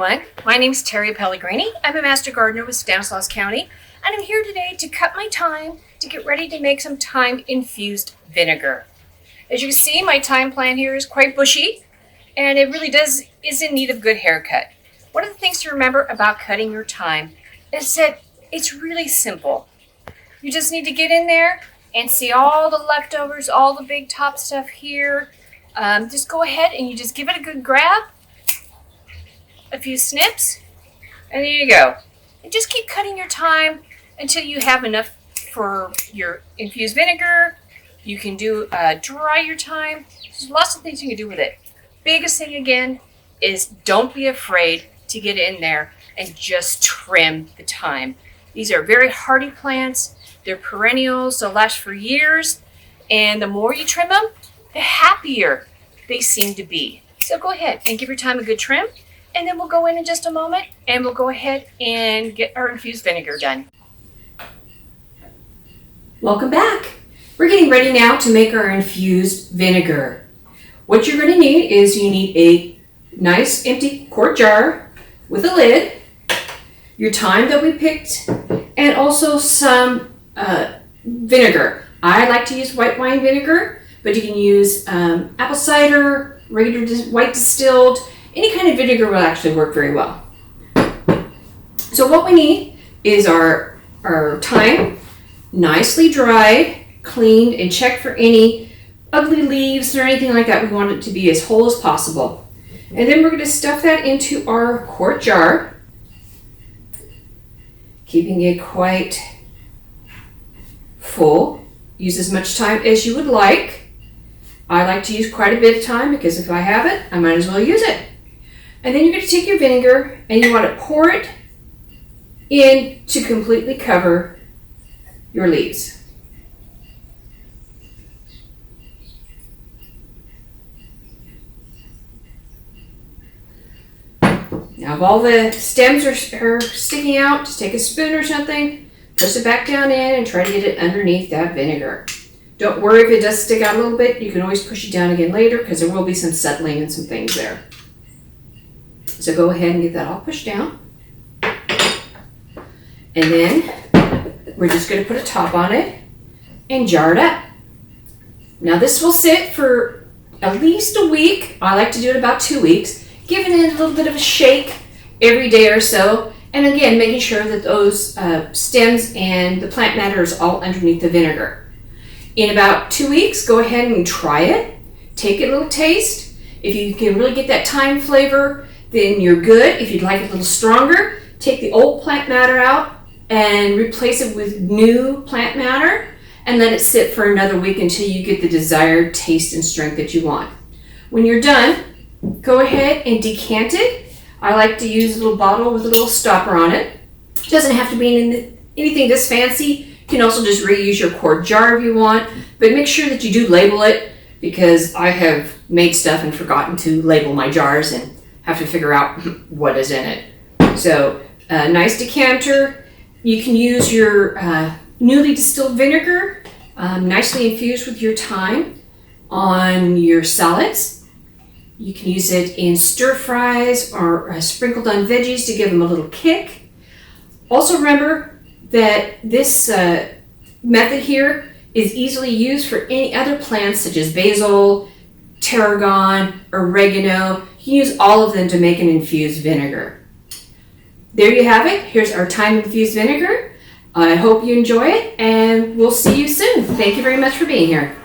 everyone. My name is Terry Pellegrini. I'm a master gardener with Stanislaus County, and I'm here today to cut my thyme to get ready to make some thyme infused vinegar. As you can see, my thyme plant here is quite bushy, and it really is in need of good haircut. One of the things to remember about cutting your thyme is that it's really simple. You just need to get in there and see all the leftovers, all the big top stuff here. Just go ahead and you just give it a good grab, a few snips, and there you go. And just keep cutting your thyme until you have enough for your infused vinegar. You can do dry your thyme. There's lots of things you can do with it. Biggest thing again is don't be afraid to get in there and just trim the thyme. These are very hardy plants. They're perennials. They'll last for years. And the more you trim them, the happier they seem to be. So go ahead and give your thyme a good trim. And then we'll go in just a moment and we'll go ahead and get our infused vinegar done. Welcome back. We're getting ready now to make our infused vinegar. What you're going to need is you need a nice empty quart jar with a lid, your thyme that we picked, and also some vinegar. I like to use white wine vinegar, but you can use apple cider, regular white distilled. Any kind of vinegar will actually work very well. So what we need is our thyme, nicely dried, cleaned, and checked for any ugly leaves or anything like that. We want it to be as whole as possible. And then we're going to stuff that into our quart jar, keeping it quite full. Use as much thyme as you would like. I like to use quite a bit of thyme because if I have it, I might as well use it. And then you're going to take your vinegar and you want to pour it in to completely cover your leaves. Now if all the stems are sticking out, just take a spoon or something, press it back down in and try to get it underneath that vinegar. Don't worry if it does stick out a little bit. You can always push it down again later because there will be some settling and some things there. So go ahead and get that all pushed down. And then we're just going to put a top on it and jar it up. Now this will sit for at least a week. I like to do it about 2 weeks, giving it a little bit of a shake every day or so. And again, making sure that those stems and the plant matter is all underneath the vinegar. In about 2 weeks, go ahead and try it. Take a little taste. If you can really get that thyme flavor, then you're good. If you'd like it a little stronger, take the old plant matter out and replace it with new plant matter and let it sit for another week until you get the desired taste and strength that you want. When you're done, go ahead and decant it. I like to use a little bottle with a little stopper on it. It doesn't have to be anything this fancy. You can also just reuse your quart jar if you want, but make sure that you do label it because I have made stuff and forgotten to label my jars and have to figure out what is in it. So a nice decanter. You can use your newly distilled vinegar, nicely infused with your thyme on your salads. You can use it in stir fries or sprinkled on veggies to give them a little kick. Also remember that this method here is easily used for any other plants such as basil, tarragon, oregano. You can use all of them to make an infused vinegar. There you have it. Here's our thyme infused vinegar. I hope you enjoy it and we'll see you soon. Thank you very much for being here.